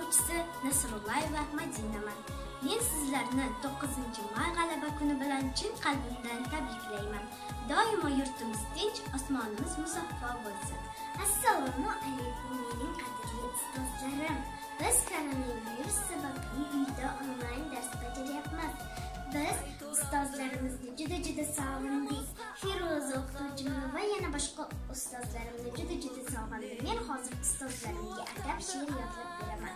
o'quvchisi Nasrullayeva Madinaman. Men sizlarni 9-may g'alaba kuni bilan chin qalbimdan tabriklayman. Doimo yurtimiz tinch, osmonimiz musaffo bo'lsin. Assalomu alaykum mening qadrli ustozlarim. Biz koronavirus sababli uyda onlayn dars bajaryapmiz. Biz ustozlarimizni juda sog'indik. Feruza o'qituvchimni va yana boshqa ustozlarimni juda sog'indim. Men hozir ustozlarimga adab she'r yodlab beraman.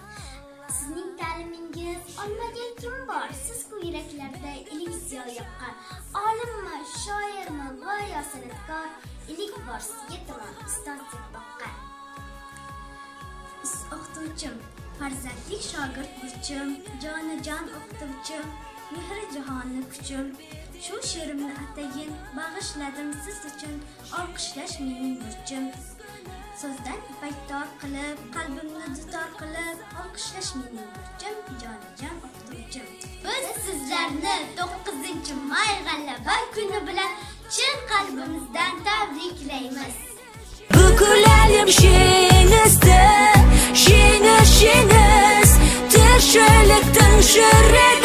Sizning ta'limingiz olmagan kim bor? Siz-ku yuraklarda ilik ziyo yoqqan. Olimmi, shoirmi, go'yo san'atkor, ilik bor sizga tomon ustozdek boqqan. O'qituvchim, farzandlik shogird burchim, jonajon o'qituvchim, mehri jahonni kuchim. Shu she'rimni atayin bag'ishladim siz uchun, olqishlash mening burchim. So'zdan ipak qilib, qalbimni dutor qilib, olqishlash mening burchim, jonajon o'qituvchim. Biz sizlarni 9-may g'alaba kuni bilan chin qalbimizdan tabriklaymiz. Bukulayım şiinizde, şiiniz, şiiniz, tişilikten şirek.